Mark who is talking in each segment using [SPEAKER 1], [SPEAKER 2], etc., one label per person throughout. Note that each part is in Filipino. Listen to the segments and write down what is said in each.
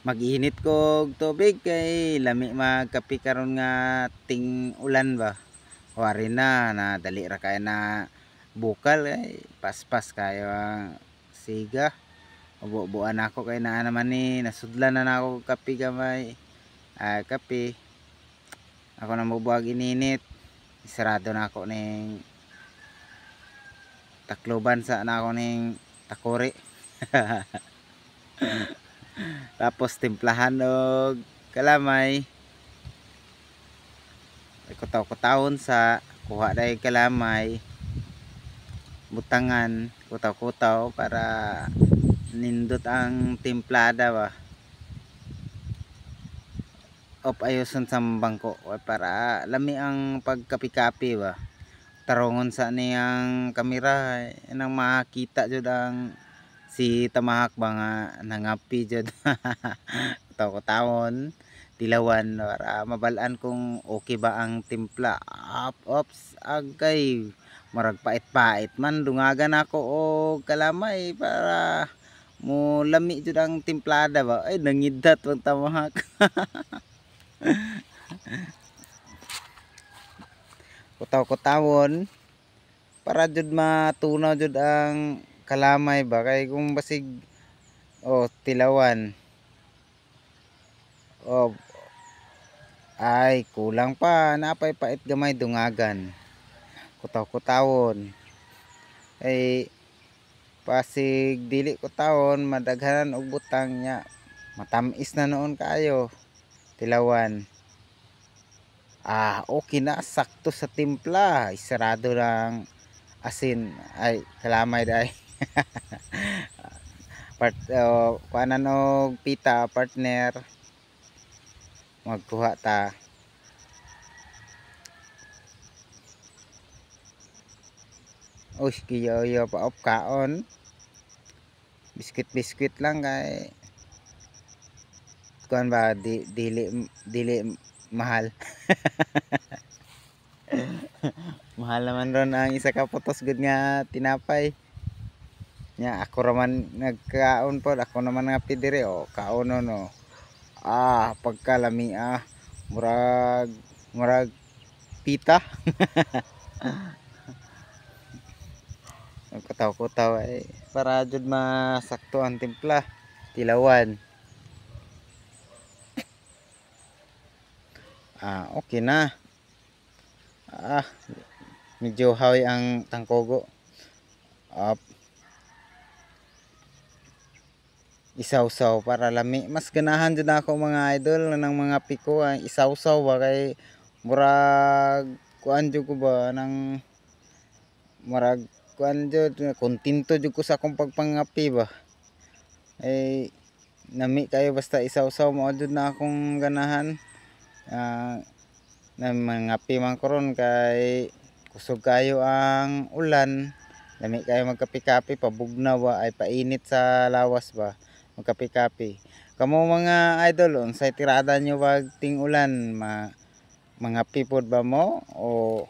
[SPEAKER 1] Mag-init ko og tubig kay lami magkape karon nga ting ulan ba. Wari na dali ra kay na bukal kay paspas kayo ang siga. Ubo-buan ako kay naa naman ni nasudlan na nako kape gamay. Kape. Ako na mubuag ininit. Isarado na ako ning takloban sa na ako ning takore. Tapos timplahan og kalamay. Kutaw-kutawon sa kuha dai kalamay. Butangan, kutaw-kutaw para nindot ang timplada ba. Ayoson sa bangko para lami ang pagkapi-kapi ba. Tarongon sa niyang kamera nang makita jud ang si tamahak ba nga nangapi jud. Kutaw-kutawon dilawan para mabalaan kung okay ba ang timpla. Ops agay marag pait-pait man dungagan ako og kalamay para mo lami jud ang timplada ba. Ay nangidat ang tamahak. Kutaw-kutawon para jud matunaw jud ang kalamay ba kay kung basig tilawan ay kulang pa napay pait gamay dungagan. Kutaw-kutawon ay pasig dili kutawon madaghanan og butang nya matamis na noon kaayo tilawan. Okay na sakto sa timpla. Isarado lang asin ay kalamay dai. Kuanan og pita partner magkuha ta. Giyo pa op kaon. Biskwit lang kay kuan ba dili mahal. Mahal naman ron ang isa ka putos gud nga tinapay. Nya ako raman nagkaon pod, ako naman nga pidire kaon no. Pagkalami murag pita. Kutaw-kutaw ay para jud masakto ang timpla tilawan. Okay na. Medyo hawi ang tangkogo. Isawsaw para lami. Mas ganahan jud ako mga idol ng mga piko ang isawsaw ba kay murag kuan jud ko ba nang murag kuan jud kontento jud ko sa akong pagpangapi ba. Ay nami kayo basta isawsaw mao jud na akong ganahan. Na mangapi man karon kay kusog kayo ang ulan. Lami kayo magkapi-kapi pabugnaw ba ay painit sa lawas ba. Magkapi-kapi. Kamo mga idol unsay tirada nyo wag ting ulan mangapi pod ba mo o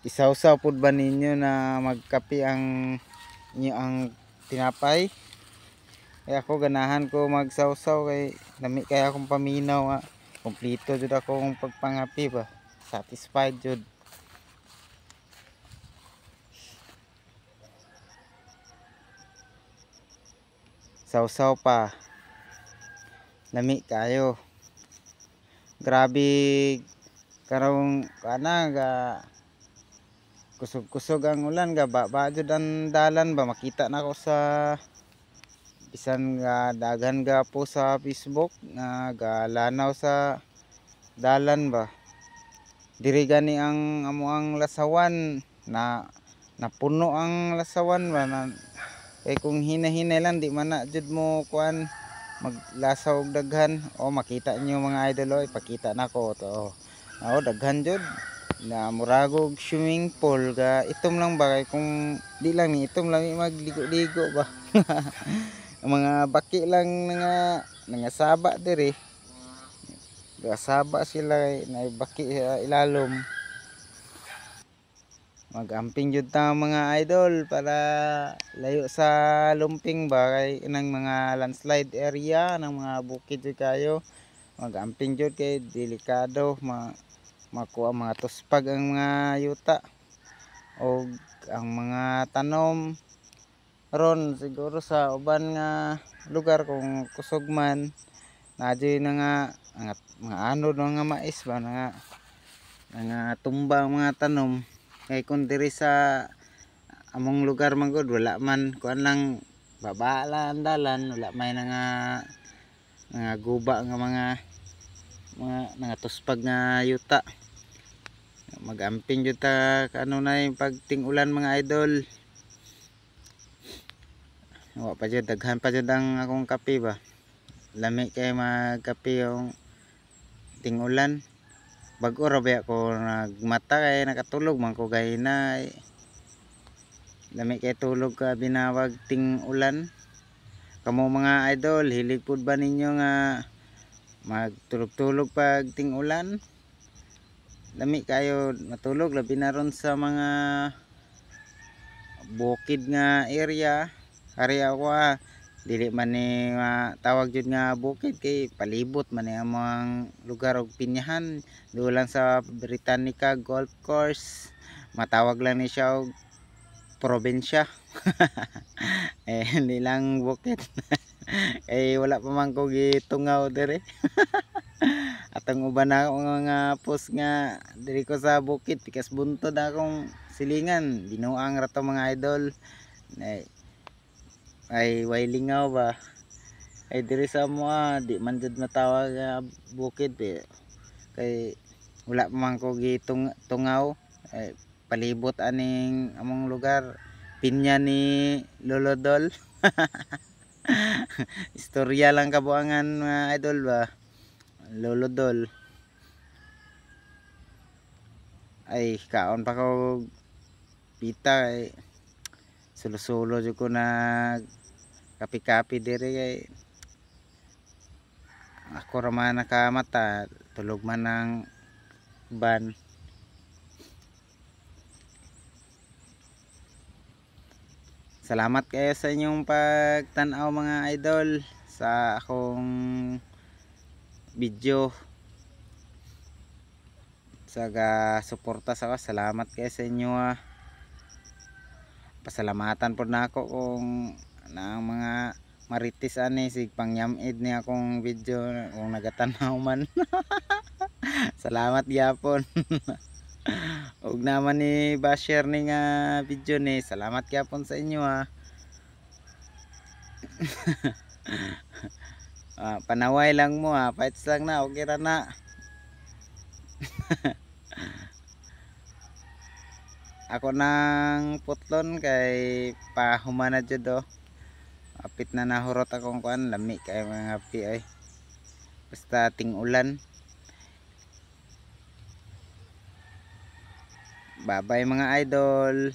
[SPEAKER 1] isawsaw pod ba ninyo na magkapi ang inyo ang tinapay? Kaya ako ganahan ko magsawsaw kay lami kay akong paminaw kompleto jud akong pagpangapi ba. Satisfied jud. Sawsaw pa. Lami kayo. Grabe karong kusog-kusog ang ulan ba jud ang dalan ba makita na ako sa bisan nga daghan po sa Facebook nga galanaw sa dalan ba. Diri gani ang amuang lasawan na napuno ang lasawan ba na kung hina-hinay lang di man na jud mo kuan maglasaw og daghan. Makita niyo mga idol ipakita nako to. Daghan jud na muragog swimming pool ga itom lang ba kay kung di lang ni itom lang magligo-ligo ba. Mga baki lang nga saba diri. Saba sila na baki sa ilalom. Mag-amping jud ta mga idol para layo sa lumping ba kay nang mga landslide area ng mga bukid jud kayo. Mag-amping jud kay delikado makuha mga tuspag ang mga yuta o ang mga tanom ron siguro sa uban nga lugar kung kusog man nadyo na nga mga anod nga mais ba nga tumba ang mga tanom kay kung diri sa among lugar man gud wala man kuan lang baba lang ang dalan wala may nga guba nga mga tuspag nga yuta. Mag-amping jud ta kano na yung pagting-ulan mga idol. Wa pa jud daghan pa jud ang akong kape ba. Lami kay magkape yung ting-ulan. Bag-o ra ba ako nagmata kay nakatulog man ko gahina. Lami kay tulog ka binawag ting-ulan. Kamo mga idol, hilig pud ba ninyo nga magtulog-tulog pag ting-ulan? Lami kayo matulog labi na ron sa mga bukid nga area. Hari ako dili man ni tawag jud nga bukid kay palibot man ni among lugar og pinyahan dulang sa Britannica Golf Course. Matawag lang ni siya og probinsya. Hindi lang bukid. Eh wala pa man ko gitungaw dire. Atong uban na mga post nga diri ko sa bukid pikas buntod akong silingan binuang ra to mga idol. Ay way lingaw ba ay diri sa mo di man jud matawag bukid kay wala pa man ko gitungaw ay palibot aning among lugar pinya ni Lolodol. Istorya lang kabuangan mga idol ba Lolodol ay kaon pa ko pita ay sulo-sulo jud ko nag kapi-kapi diri kay ako ra man nakamata tulog man ng ban. Salamat kayo sa inyong pagtan-aw mga idol sa akong video sa suporta sa salamat kayo sa inyo pasalamatan po na ako kung ang mga maritis ani sig pangyamid ni akong video kung nagatanaw man. Salamat gyapon. Ug naman ni ba-share ni nga video ni salamat gyapon sa inyo panaway lang mo fights lang na okay ra na. Ako nang putlon kay pahuman na jud apit na nahurot akong kuan lami kay mga pi ay basta ting-ulan. Bye bye mga idol.